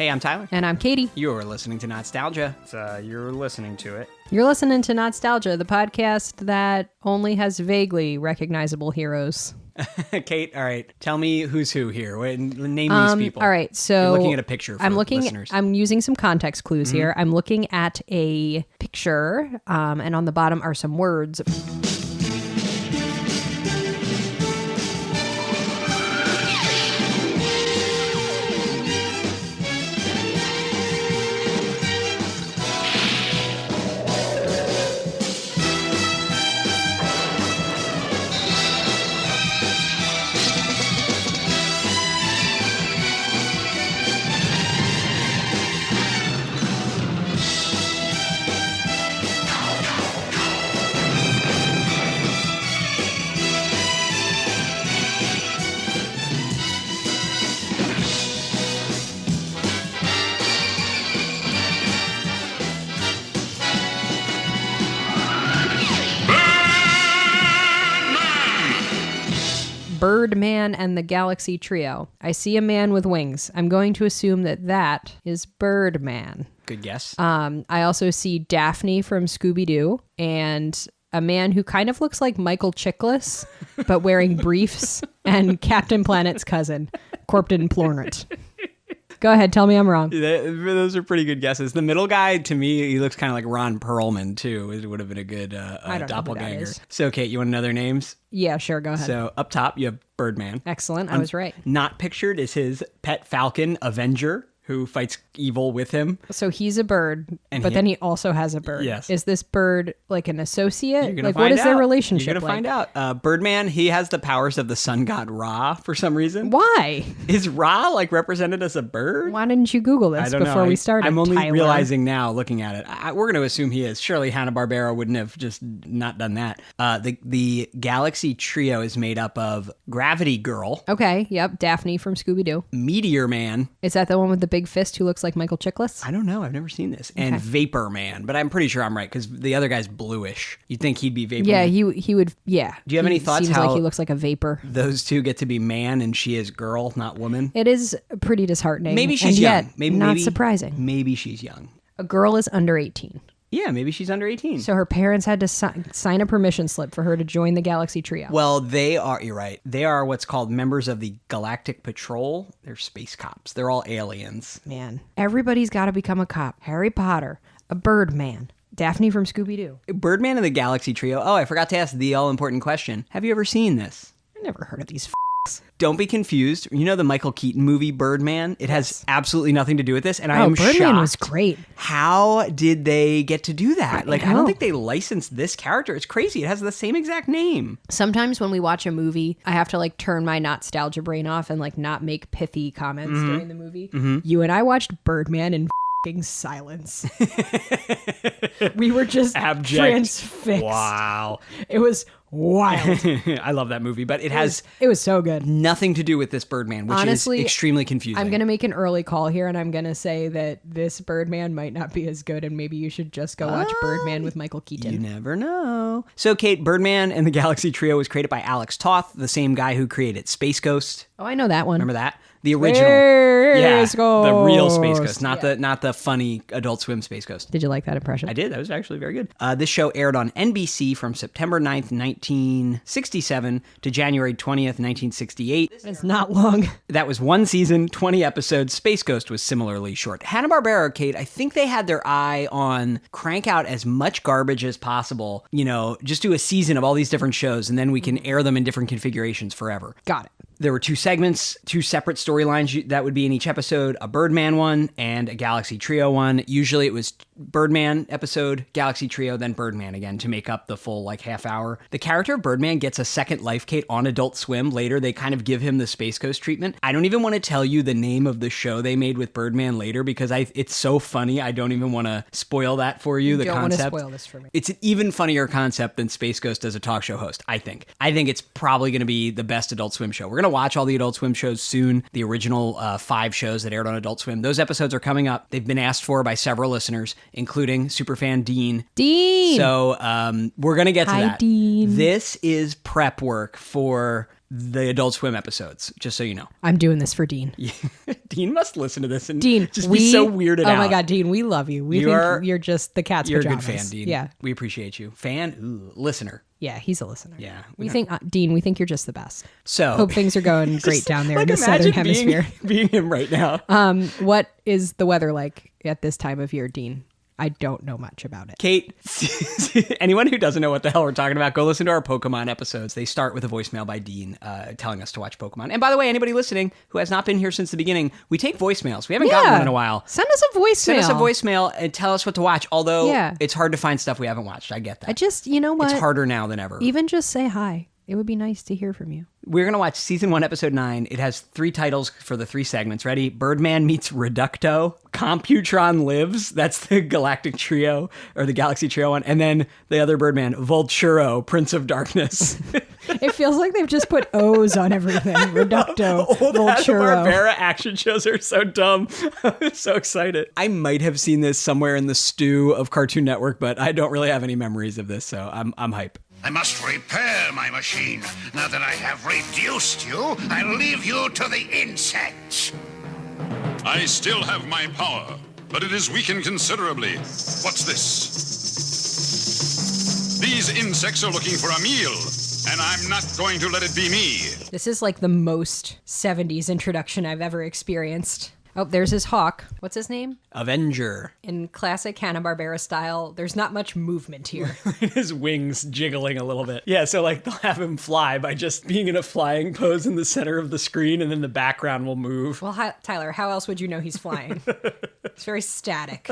Hey, I'm Tyler. And I'm Katie. You're listening to Not-Stalgia. You're listening to it. You're listening to Not-Stalgia, the podcast that only has vaguely recognizable heroes. Kate, all right. Tell me who's who here. Name these people. All right, so you're looking at a picture for listeners. I'm using some context clues here. I'm looking at a picture, and on the bottom are some words. Birdman and the Galaxy Trio. I see a man with wings. I'm going to assume that is Birdman. Good guess. I also see Daphne from Scooby-Doo and a man who kind of looks like Michael Chiklis, but wearing briefs, and Captain Planet's cousin, Corpton Plornert. Go ahead, tell me I'm wrong. Those are pretty good guesses. The middle guy, to me, he looks kind of like Ron Perlman, too. It would have been a good doppelganger. So, Kate, you want to know their names? Yeah, sure, go ahead. So, up top, you have Birdman. Excellent, I was right. Not pictured is his pet falcon, Avenger, who fights evil with him. So he's a bird, then he also has a bird. Yes. Is this bird like an associate? Like, what is their relationship You're going to find out. Birdman, he has the powers of the sun god Ra for some reason. Why? Is Ra like represented as a bird? Why didn't you Google this before we started, I'm only Tyler? realizing now, looking at it. We're going to assume he is. Surely Hanna-Barbera wouldn't have just not done that. The Galaxy Trio is made up of Gravity Girl. Okay, yep. Daphne from Scooby-Doo. Meteor Man. Is that the one with the big fist who looks like Michael Chiklis? I don't know. I've never seen this. And Vapor Man. But I'm pretty sure I'm right because the other guy's bluish. You'd think he'd be Vapor Man. Yeah, he would. Yeah. Do you have any thoughts seems how like he looks like a vapor? Those two get to be man and she is girl, not woman? It is pretty disheartening. Maybe she's young. Yet not surprising. Maybe she's young. A girl is under 18. Yeah, maybe she's under 18. So her parents had to sign a permission slip for her to join the Galaxy Trio. Well, you're right. They are what's called members of the Galactic Patrol. They're space cops. They're all aliens. Man, everybody's got to become a cop. Harry Potter, a Birdman, Daphne from Scooby-Doo. Birdman and the Galaxy Trio. Oh, I forgot to ask the all-important question. Have you ever seen this? I never heard of these Don't be confused. You know the Michael Keaton movie Birdman? It has absolutely nothing to do with this, and I am Birdman shocked. Was great. How did they get to do that? I know. don't think they licensed this character. It's crazy. It has the same exact name. Sometimes when we watch a movie, I have to turn my Not-Stalgia brain off and not make pithy comments during the movie. You and I watched Birdman in silence. We were just abject, transfixed. Wow. It was wild. I love that movie, but it was so good. Nothing to do with this Birdman, which Honestly, is extremely confusing. I'm going to make an early call here, and I'm going to say that this Birdman might not be as good, and maybe you should just go watch Birdman with Michael Keaton. You never know. So, Kate, Birdman and the Galaxy Trio was created by Alex Toth, the same guy who created Space Ghost. Oh, I know that one. Remember that? The original. Space Ghost. The real Space Ghost, not the funny Adult Swim Space Ghost. Did you like that impression? I did. That was actually very good. This show aired on NBC from September 9th, 1967 to January 20th, 1968. It's not long. That was one season, 20 episodes. Space Ghost was similarly short. Hanna-Barbera, Kate, I think they had their eye on crank out as much garbage as possible. Just do a season of all these different shows, and then we can air them in different configurations forever. Got it. There were two segments, two separate storylines that would be in each episode, a Birdman one and a Galaxy Trio one. Usually it was Birdman episode, Galaxy Trio, then Birdman again to make up the full half hour. The character of Birdman gets a second life, Kate, on Adult Swim. Later, they kind of give him the Space Ghost treatment. I don't even want to tell you the name of the show they made with Birdman later because it's so funny. I don't even want to spoil that for you. You don't want to spoil this for me. It's an even funnier concept than Space Ghost as a talk show host, I think. I think it's probably going to be the best Adult Swim show. We're going to watch all the Adult Swim shows soon, the original 5 shows that aired on Adult Swim. Those episodes are coming up. They've been asked for by several listeners, including superfan Dean. Dean! So we're going to get to that. Hi, Dean. This is prep work for the Adult Swim episodes, just so you know. I'm doing this for Dean. Dean must listen to this and Dean, just be so weirded out. Oh my God, Dean, we love you. We think you're just the cat's You're pajamas. a good fan, Dean. Yeah. We appreciate you. Fan? Ooh, listener. Yeah, he's a listener. Yeah. We think, Dean, we think you're just the best. So hope things are going great down there in the imagine Southern Hemisphere. Being him right now. What is the weather like at this time of year, Dean? I don't know much about it. Kate, anyone who doesn't know what the hell we're talking about, go listen to our Pokemon episodes. They start with a voicemail by Dean telling us to watch Pokemon. And by the way, anybody listening who has not been here since the beginning, we take voicemails. We haven't gotten one in a while. Send us a voicemail. Send us a voicemail and tell us what to watch. Although it's hard to find stuff we haven't watched. I get that. You know what? It's harder now than ever. Even just say hi. It would be nice to hear from you. We're going to watch season 1, episode 9. It has 3 titles for the 3 segments. Ready? Birdman meets Reducto. Computron lives. That's the Galactic Trio, or the Galaxy Trio one. And then the other Birdman, Volturo, Prince of Darkness. It feels like they've just put O's on everything. Reducto, Volturo. Barbera action shows are so dumb. I'm so excited. I might have seen this somewhere in the stew of Cartoon Network, but I don't really have any memories of this, so I'm hype. I must repair my machine. Now that I have reduced you, I'll leave you to the insects. I still have my power, but it is weakened considerably. What's this? These insects are looking for a meal, and I'm not going to let it be me. This is like the most 70s introduction I've ever experienced. Oh, there's his hawk. What's his name? Avenger. In classic Hanna-Barbera style, there's not much movement here. His wings jiggling a little bit. Yeah, so like they'll have him fly by just being in a flying pose in the center of the screen, and then the background will move. Well, Tyler, how else would you know he's flying? It's very static,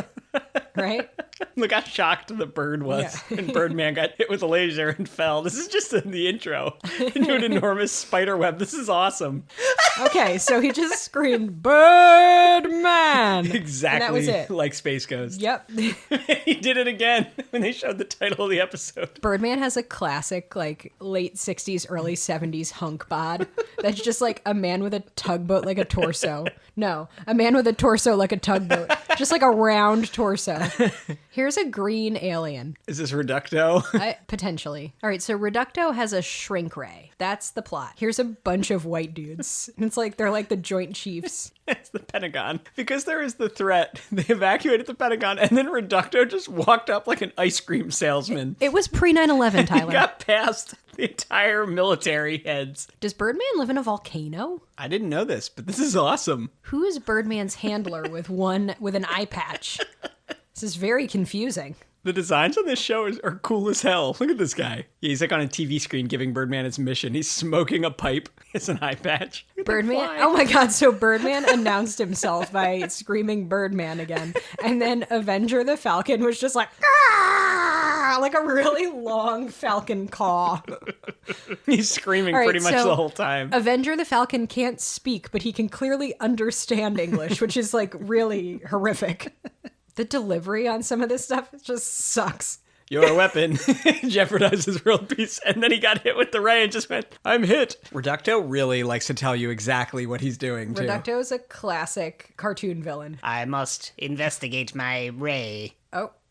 right? Look how shocked the bird was. Yeah. And Birdman got hit with a laser and fell. This is just in the intro. Into an enormous spider web. This is awesome. Okay, so he just screamed, Birdman! Exactly. And that was it. Like Space Ghost. Yep. He did it again when they showed the title of the episode. Birdman has a classic, like, late 60s, early 70s hunk bod. That's just like a man with a tugboat like a torso. No, a man with a torso like a tugboat. Just like a round torso. Here's a green alien. Is this Reducto? Potentially. All right, so Reducto has a shrink ray. That's the plot. Here's a bunch of white dudes. And it's like they're like the Joint Chiefs. It's the Pentagon. Because there is the threat. They evacuated the Pentagon, and then Reducto just walked up like an ice cream salesman. It was pre 9/11, Tyler. He got past the entire military heads. Does Birdman live in a volcano? I didn't know this, but this is awesome. Who is Birdman's handler with an eye patch? This is very confusing. The designs on this show are cool as hell. Look at this guy. Yeah, he's like on a TV screen giving Birdman his mission. He's smoking a pipe. It's an eye patch. Birdman. Oh my God. So Birdman announced himself by screaming Birdman again. And then Avenger the Falcon was just like, "Arr!" Like a really long falcon caw. He's screaming All right, pretty much so the whole time. Avenger the Falcon can't speak, but he can clearly understand English, which is like really horrific. The delivery on some of this stuff just sucks. Your weapon jeopardizes world peace. And then he got hit with the ray and just went, I'm hit. Reducto really likes to tell you exactly what he's doing, too. Reducto is a classic cartoon villain. I must investigate my ray.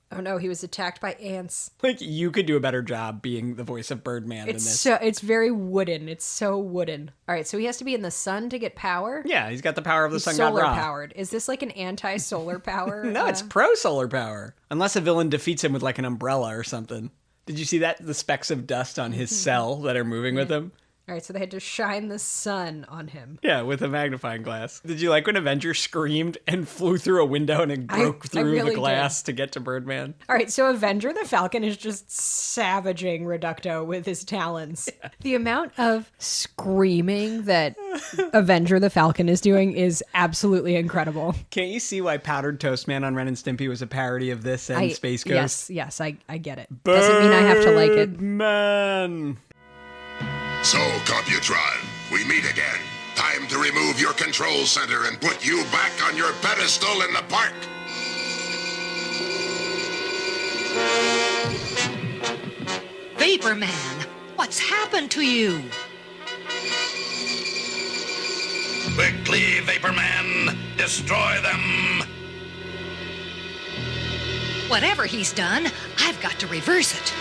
Oh no, he was attacked by ants. Like, you could do a better job being the voice of Birdman than this. It's very wooden. It's so wooden. All right, so he has to be in the sun to get power? Yeah, he's got the power of the sun god solar Ra. powered. Is this like an anti-solar power? No, it's pro-solar power. Unless a villain defeats him with like an umbrella or something. Did you see that? The specks of dust on his cell that are moving with him? All right, so they had to shine the sun on him. Yeah, with a magnifying glass. Did you like when Avenger screamed and flew through a window and it broke through really the glass to get to Birdman? All right, so Avenger the Falcon is just savaging Reducto with his talons. Yeah. The amount of screaming that Avenger the Falcon is doing is absolutely incredible. Can't you see why Powdered Toast Man on Ren and Stimpy was a parody of this and Space Ghost? Yes, I get it. Doesn't mean I have to like it. Birdman. So, Computron, we meet again. Time to remove your control center and put you back on your pedestal in the park. Vaporman, what's happened to you? Quickly, Vaporman, destroy them. Whatever he's done, I've got to reverse it.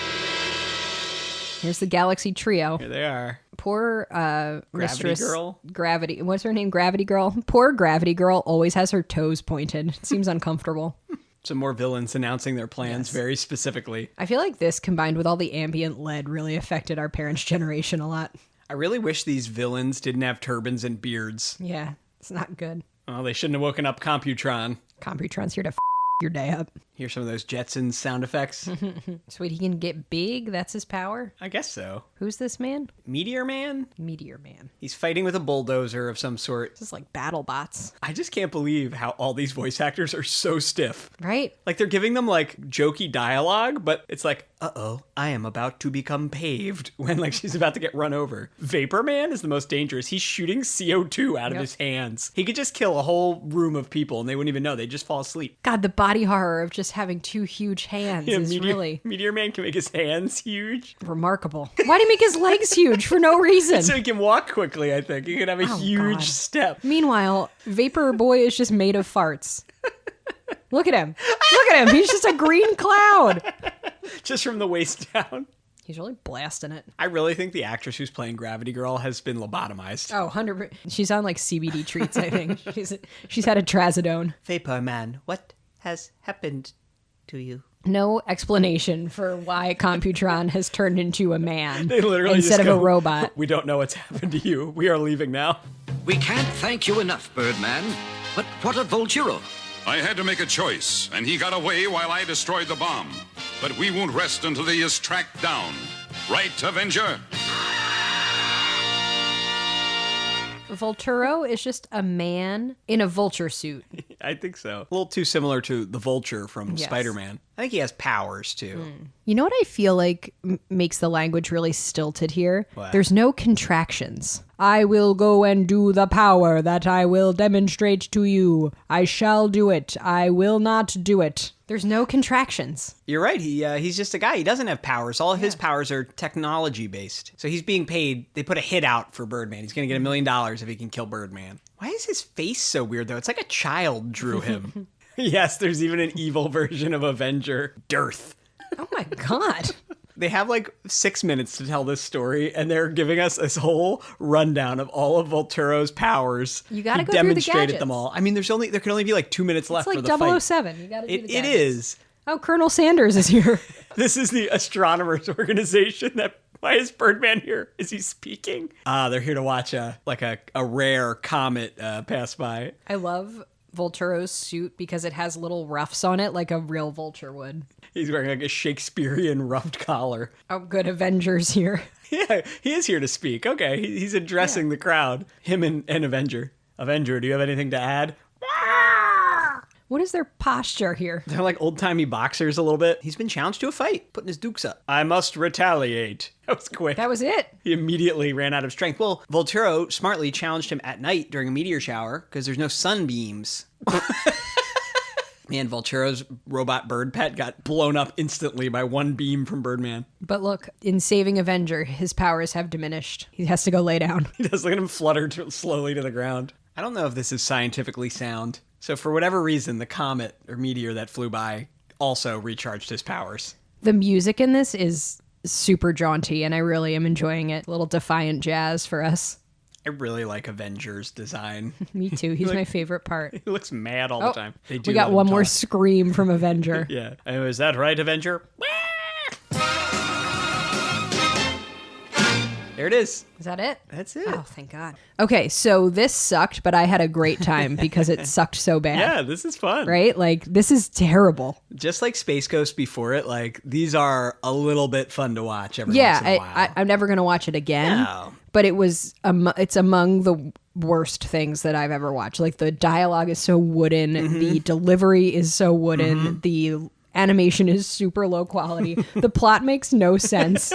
Here's the Galaxy Trio. Here they are. Poor Gravity mistress. Girl? Gravity. What's her name? Gravity Girl. Poor Gravity Girl always has her toes pointed. It seems uncomfortable. Some more villains announcing their plans very specifically. I feel like this combined with all the ambient lead really affected our parents' generation a lot. I really wish these villains didn't have turbans and beards. Yeah, it's not good. Well, they shouldn't have woken up Computron. Computron's here to your day up. Hear some of those Jetsons sound effects? Sweet, he can get big? That's his power? I guess so. Who's this man? Meteor Man? Meteor Man. He's fighting with a bulldozer of some sort. This is like battle bots, I just can't believe how all these voice actors are so stiff. right? Like they're giving them like jokey dialogue, but it's like, uh-oh, I am about to become paved when like she's about to get run over. Vapor Man is the most dangerous. He's shooting CO2 out of his hands. He could just kill a whole room of people and they wouldn't even know. They'd just fall asleep. God, the body horror of just having two huge hands is really Meteor Man can make his hands huge. remarkable. Why do you make his legs huge for no reason? So he can walk quickly, I think. He can have a huge God. step. Meanwhile, Vapor Boy is just made of farts. Look at him. Look at him. He's just a green cloud. Just from the waist down. He's really blasting it. I really think the actress who's playing Gravity Girl has been lobotomized. Oh, 100%. She's on like CBD treats, I think. She's had a trazodone. Vapor Man, what has happened to you? No explanation for why Computron has turned into a man They literally instead just of go, a robot. We don't know what's happened to you. We are leaving now. We can't thank you enough, Birdman. But what of Volturo? I had to make a choice, and he got away while I destroyed the bomb. But we won't rest until he is tracked down. Right, Avenger? Volturo is just a man in a vulture suit. I think so. A little too similar to the Vulture from Yes. Spider-Man. I think he has powers, too. You know what I feel like makes the language really stilted here? What? There's no contractions. I will go and do the power that I will demonstrate to you. I shall do it. I will not do it. There's no contractions. You're right. He's just a guy. He doesn't have powers. All of his powers are technology-based. So he's being paid. They put a hit out for Birdman. He's going to get $1 million if he can kill Birdman. Why is his face so weird, though? It's like a child drew him. Yes, there's even an evil version of Avenger, Dearth. Oh my God. They have like 6 minutes to tell this story, and they're giving us this whole rundown of all of Volturo's powers. You gotta He go through the demonstrated gadgets. them all. I mean, there can only be like 2 minutes left It's for like the fight. 007. You gotta do the It gadgets. is. Oh, Colonel Sanders is here. This is the astronomers organization that. Why is Birdman here? Is he speaking? They're here to watch a rare comet pass by. I love Volturo's suit because it has little ruffs on it like a real vulture would. He's wearing like a Shakespearean ruffed collar. Oh, good. Avengers here. Yeah, he is here to speak. Okay, he's addressing the crowd. Him and Avenger. Avenger, do you have anything to add? What is their posture here? They're like old-timey boxers a little bit. He's been challenged to a fight, putting his dukes up. I must retaliate. That was quick. That was it. He immediately ran out of strength. Well, Volturo smartly challenged him at night during a meteor shower because there's no sunbeams. Man, Volturo's robot bird pet got blown up instantly by one beam from Birdman. But look, in saving Avenger, his powers have diminished. He has to go lay down. He does look at him flutter slowly to the ground. I don't know if this is scientifically sound. So for whatever reason, the comet or meteor that flew by also recharged his powers. The music in this is super jaunty, and I really am enjoying it. A little defiant jazz for us. I really like Avenger's design. Me too. He's my favorite part. He looks mad all the time. They do We got let him one more talk. scream from Avenger. Yeah. Oh, is that right, Avenger? There it is. Is that it? That's it. Oh, thank God. Okay, so this sucked, but I had a great time because it sucked so bad. Yeah, this is fun. Right? Like, this is terrible. Just like Space Ghost before it, like, these are a little bit fun to watch every Yeah, once in a while. I'm never going to watch it again. No. But it's among the worst things that I've ever watched. Like, the dialogue is so wooden. Mm-hmm. The delivery is so wooden. The animation is super low quality. The plot makes no sense.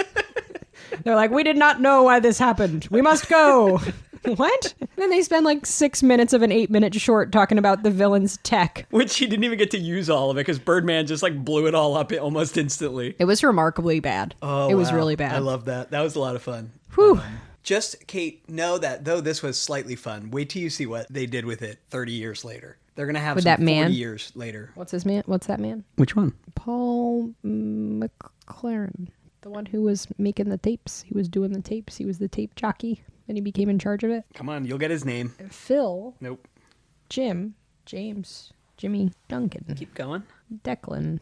They're like, we did not know why this happened. We must go. What? Then they spend like 6 minutes of an 8-minute short talking about the villain's tech. Which he didn't even get to use all of it because Birdman just like blew it all up almost instantly. It was remarkably bad. Oh, it was wow. really bad. I love that. That was a lot of fun. Whew. Just, Kate, know that though this was slightly fun, wait till you see what they did with it 30 years later. They're going to have With some that man? 40 years later. What's his man? What's that man? Which one? Paul McLaren. The one who was making the tapes. He was doing the tapes. He was the tape jockey, and he became in charge of it. Come on, you'll get his name. Phil, Nope. Jim, James, Jimmy, Duncan, Keep going. Declan,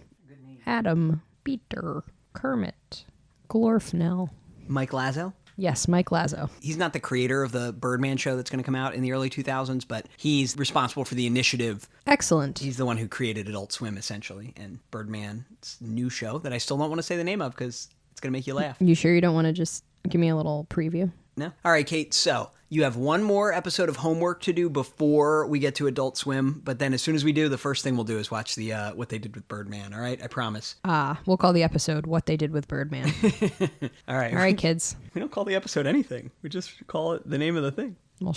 Adam, Peter, Kermit, Glorfnell. Mike Lazo. Yes, Mike Lazo. He's not the creator of the Birdman show that's going to come out in the early 2000s, but he's responsible for the initiative. Excellent. He's the one who created Adult Swim, essentially, and Birdman's new show that I still don't want to say the name of because it's going to make you laugh. You sure you don't want to just give me a little preview? No? All right, Kate, so you have one more episode of homework to do before we get to Adult Swim, but then as soon as we do, the first thing we'll do is watch the What They Did with Birdman, all right? I promise. We'll call the episode What They Did with Birdman. All right. All right, kids. We don't call the episode anything. We just call it the name of the thing. Well,